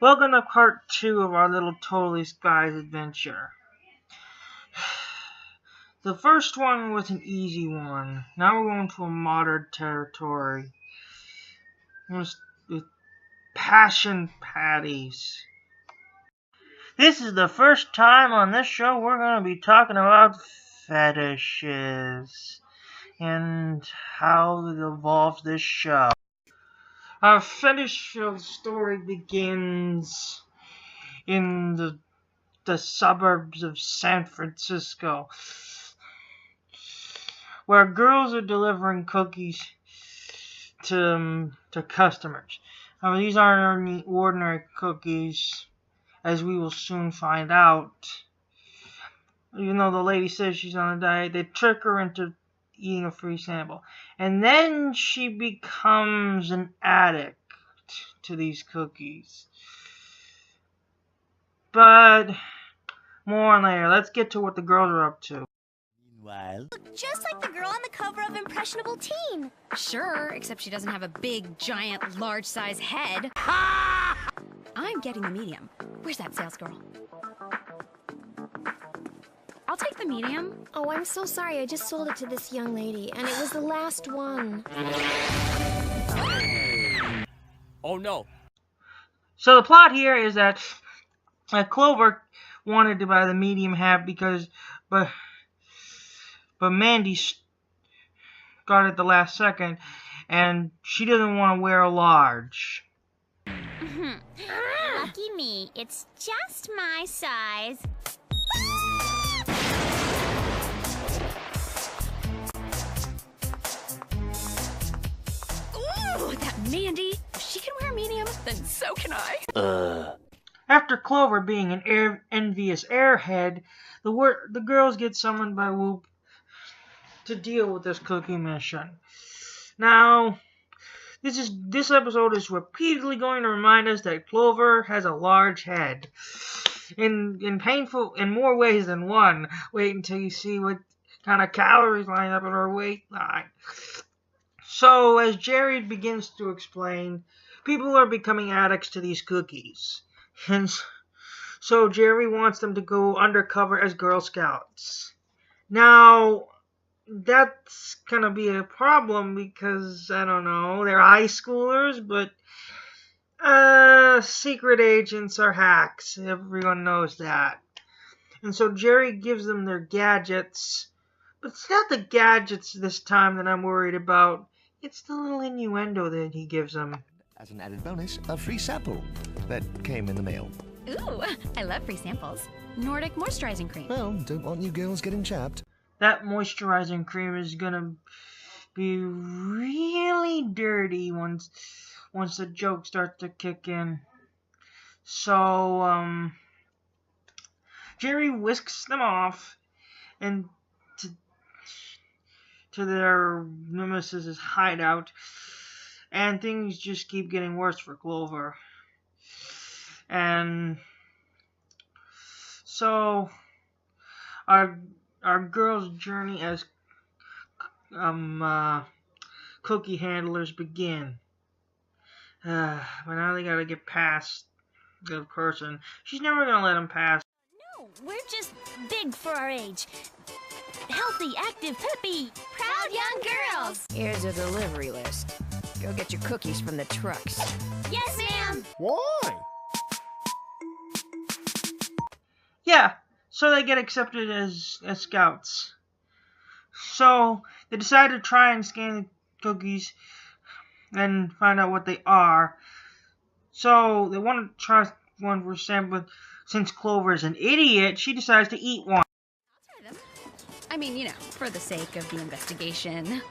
Welcome to part 2 of our little Totally Spies adventure. The first one was an easy one. Now we're going to a modern territory. With passion patties. This is the first time on this show we're going to be talking about fetishes and how it evolves this show. Our fetish story begins in the suburbs of San Francisco, where girls are delivering cookies to customers. These aren't any ordinary cookies, as we will soon find out. Even though the lady says she's on a diet, they trick her into eating a free sample. And then she becomes an addict to these cookies. But more on later. Let's get to what the girls are up to. Meanwhile, Look just like the girl on the cover of Impressionable Teen. Sure, except she doesn't have a big, giant, large-size head. I'm getting the medium. Where's that sales girl? I'll take the medium. Oh, I'm so sorry. I just sold it to this young lady, and it was the last one. oh no, So the plot here is that Clover wanted to buy the medium half but Mandy got it the last second, and she doesn't want to wear a large. Lucky me. It's just my size. Ooh, that Mandy. If she can wear a medium, then so can I. After Clover being an envious airhead, the girls get summoned by Whoop to deal with this cookie mission. Now, this episode is repeatedly going to remind us that Clover has a large head. In more ways than one. Wait until you see what kind of calories line up in her weight line. So, as Jerry begins to explain, people are becoming addicts to these cookies. And so Jerry wants them to go undercover as Girl Scouts. Now, that's going to be a problem because, I don't know, they're high schoolers, but secret agents are hacks. Everyone knows that. And so Jerry gives them their gadgets, but it's not the gadgets this time that I'm worried about. It's the little innuendo that he gives them. As an added bonus, a free sample that came in the mail. Ooh, I love free samples. Nordic moisturizing cream. Well, don't want you girls getting chapped. That moisturizing cream is gonna be really dirty once the joke starts to kick in. So, Jerry whisks them off and to their nemesis' hideout, and things just keep getting worse for Clover. And so our girls' journey as cookie handlers begin. But now they gotta get past the person. She's never gonna let them pass. No, we're just big for our age. Healthy, active, peppy, proud young girls. Here's a delivery list. Go get your cookies from the trucks. Yes, ma'am. Why? Yeah, so they get accepted as scouts. So they decide to try and scan the cookies and find out what they are. So they want to try one for sample. Since Clover's an idiot, she decides to eat one. I'll try them. I mean, you know, for the sake of the investigation.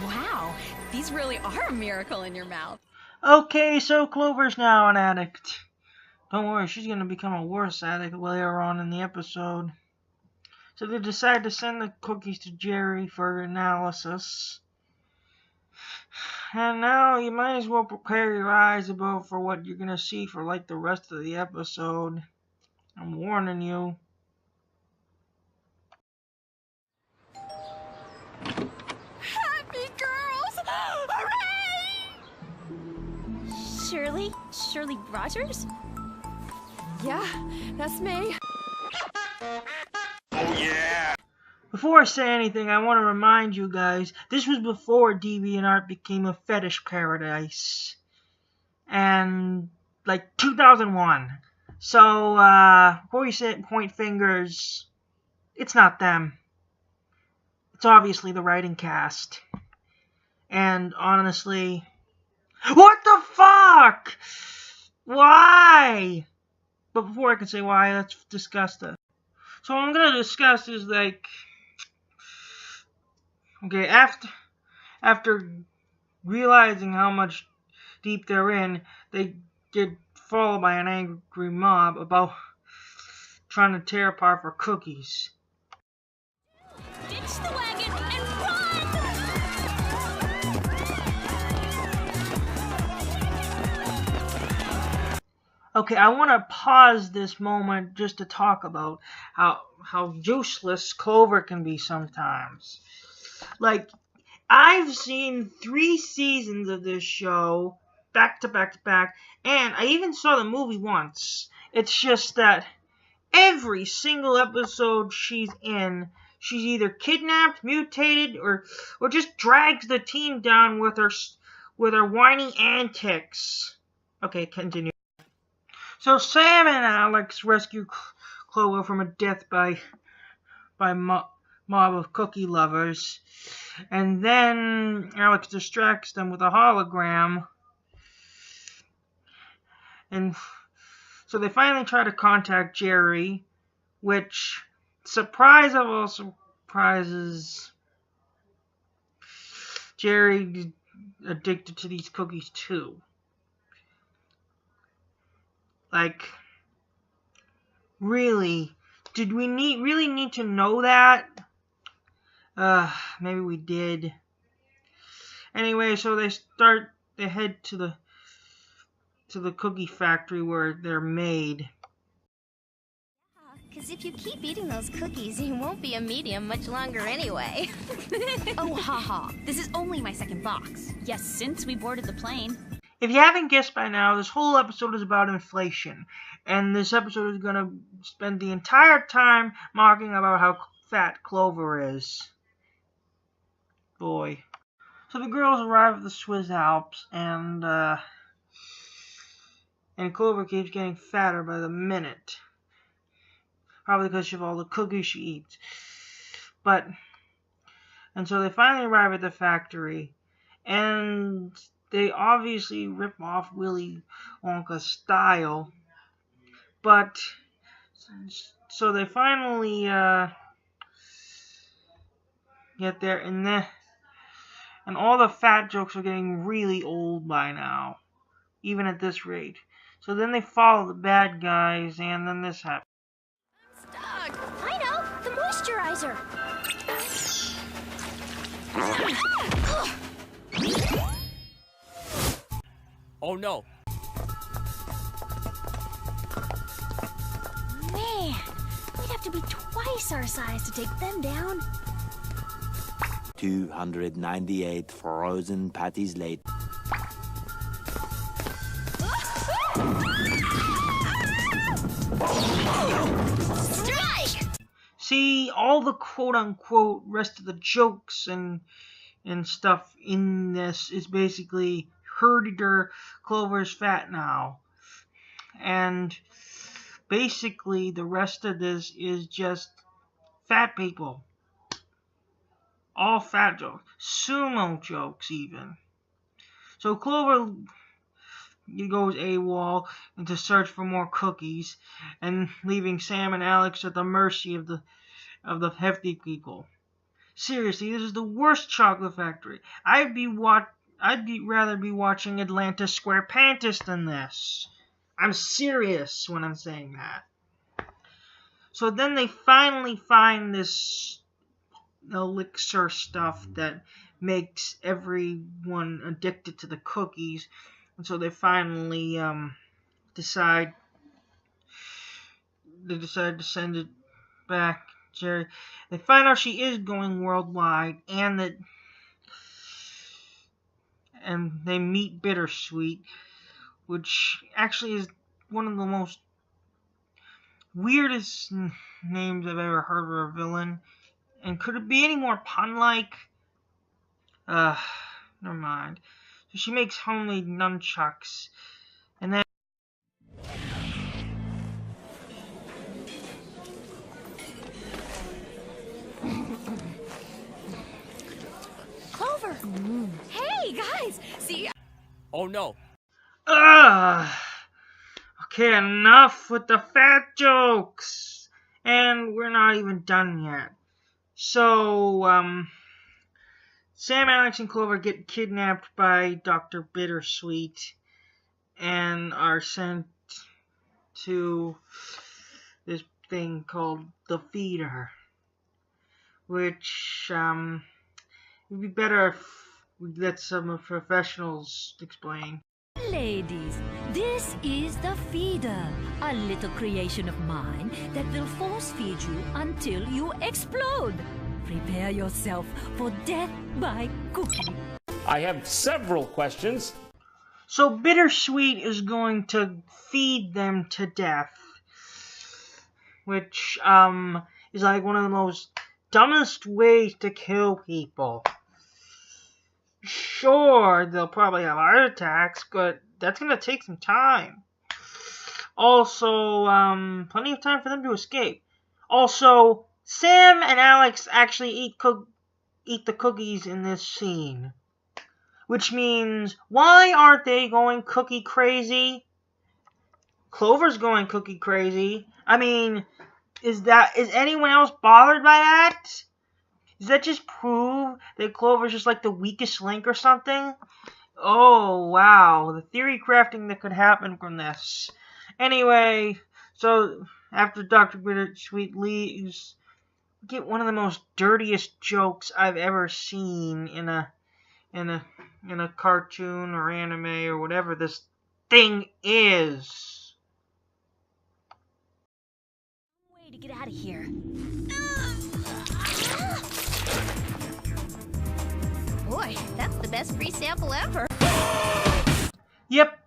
Wow, these really are a miracle in your mouth. Okay, so Clover's now an addict. Don't worry, she's going to become a worse addict later on in the episode. So they decide to send the cookies to Jerry for analysis. And now you might as well prepare your eyes about for what you're going to see for like the rest of the episode. I'm warning you. Shirley? Shirley Rogers? Yeah, that's me. Before I say anything, I want to remind you guys, this was before DeviantArt became a fetish paradise. And, like, 2001. So, before you say point fingers, it's not them. It's obviously the writing cast. And, honestly, what the fuck? Why? But before I can say why, let's discuss this. So what I'm going to discuss is, like, okay, after realizing how much deep they're in, they get followed by an angry mob about trying to tear apart for cookies. Ditch the wagon and run! Okay, I want to pause this moment just to talk about how useless Clover can be sometimes. Like, I've seen 3 seasons of this show, back to back to back, and I even saw the movie once. It's just that every single episode she's in, she's either kidnapped, mutated, or just drags the team down with her whiny antics. Okay, continue. So Sam and Alex rescue Clover from a death by mob of cookie lovers. And then Alex distracts them with a hologram. And so they finally try to contact Jerry, which, surprise of all surprises, Jerry addicted to these cookies too. Like, really? Did we really need to know that? Maybe we did. Anyway, so they head to the cookie factory where they're made. Because if you keep eating those cookies, you won't be a medium much longer anyway. Oh, haha. This is only my second box. Yes, since we boarded the plane. If you haven't guessed by now, this whole episode is about inflation. And this episode is going to spend the entire time mocking about how fat Clover is. Boy. So the girls arrive at the Swiss Alps, and Clover keeps getting fatter by the minute. Probably because of all the cookies she eats. And so they finally arrive at the factory, and they obviously rip off Willy Wonka's style. But, so they finally get there, and all the fat jokes are getting really old by now, even at this rate. So then they follow the bad guys, and then this happens. Stuck! I know! The moisturizer! Oh no! Man, we'd have to be twice our size to take them down. 298 frozen patties late. Strike! See, all the quote-unquote rest of the jokes and stuff in this is basically Herdiger Clover's fat now. And basically the rest of this is just fat people. All fat jokes. Sumo jokes even. So Clover goes AWOL into search for more cookies, and leaving Sam and Alex at the mercy of the hefty people. Seriously, this is the worst chocolate factory. I'd rather be watching Atlantis Square Pantis than this. I'm serious when I'm saying that. So then they finally find this elixir stuff that makes everyone addicted to the cookies. And so they finally decide to send it back. Jerry. They find out she is going worldwide, and that and they meet Bittersweet, which actually is one of the most weirdest names I've ever heard for a villain. And could it be any more pun-like? Never mind. So she makes homemade nunchucks, and then Clover! Hey, guys! See, Oh no. Okay, enough with the fat jokes! And we're not even done yet. So, Sam, Alex, and Clover get kidnapped by Dr. Bittersweet and are sent to this thing called the Feeder, which, it would be better if we let some professionals explain. Ladies, this is the Feeder, a little creation of mine that will force feed you until you explode. Prepare yourself for death by cookie. I have several questions. So Bittersweet is going to feed them to death, which is like one of the most dumbest ways to kill people. Sure, they'll probably have heart attacks, but that's going to take some time. Also, plenty of time for them to escape. Also, Sam and Alex actually eat the cookies in this scene. Which means, why aren't they going cookie crazy? Clover's going cookie crazy. I mean, is anyone else bothered by that? Does that just prove that Clover's just like the weakest link or something? Oh, wow. The theory crafting that could happen from this. Anyway, so after Dr. Bittersweet leaves, we get one of the most dirtiest jokes I've ever seen in a cartoon or anime or whatever this thing is. Way to get out of here. boy, that's the best free sample ever. Yep,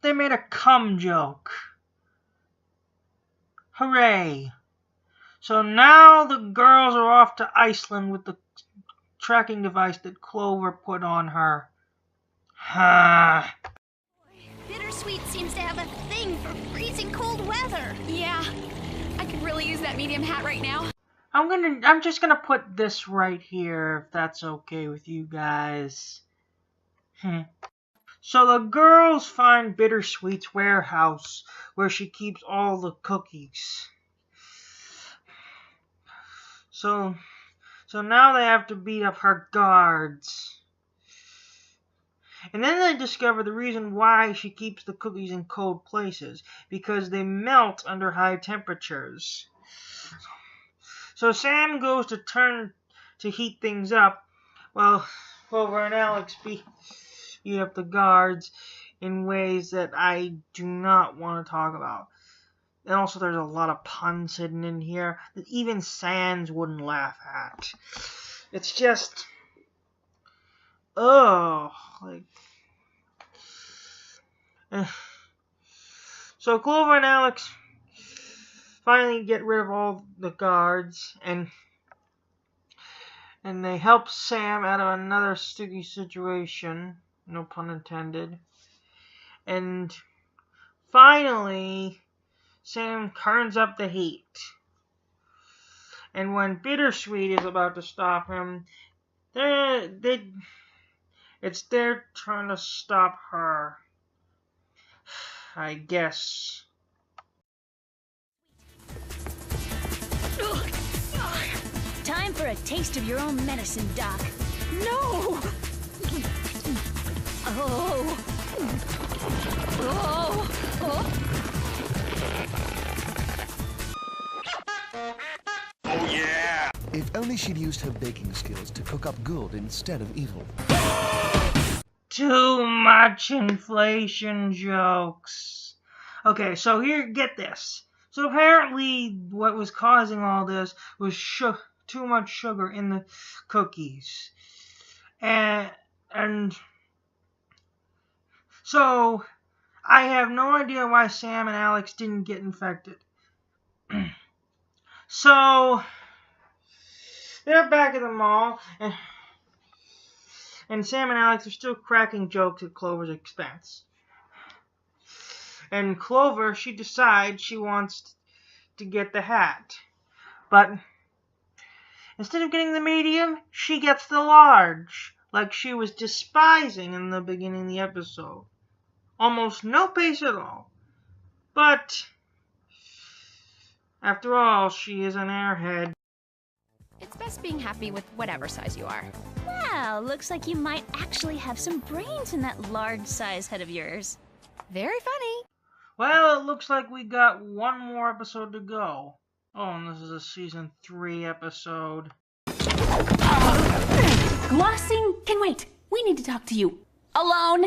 they made a cum joke. Hooray. So now the girls are off to Iceland with the tracking device that Clover put on her. Bittersweet seems to have a thing for freezing cold weather. Yeah, I could really use that medium hat right now. I'm just gonna put this right here, if that's okay with you guys. So the girls find Bittersweet's warehouse, where she keeps all the cookies. So now they have to beat up her guards. And then they discover the reason why she keeps the cookies in cold places, because they melt under high temperatures. So Sam goes to heat things up, while Clover and Alex beat up the guards in ways that I do not want to talk about. And also there's a lot of puns hidden in here that even Sans wouldn't laugh at. It's just... So Clover and Alex finally get rid of all the guards, and they help Sam out of another sticky situation, no pun intended. And finally, Sam turns up the heat. And when Bittersweet is about to stop him, it's they're trying to stop her, I guess. Time for a taste of your own medicine, Doc. No! Oh! Oh! Oh! If only she'd used her baking skills to cook up good instead of evil. Too much inflation jokes. Okay, so here, get this. So apparently what was causing all this was too much sugar in the cookies. And So, I have no idea why Sam and Alex didn't get infected. So, they're back at the mall, and Sam and Alex are still cracking jokes at Clover's expense. And Clover, she decides she wants to get the hat. But instead of getting the medium, she gets the large, like she was despising in the beginning of the episode. Almost no pace at all. But after all, she is an airhead. It's best being happy with whatever size you are. Well, looks like you might actually have some brains in that large size head of yours. Very funny. Well, it looks like we got one more episode to go. Oh, and this is a season 3 episode. Glossing can wait. We need to talk to you. Alone.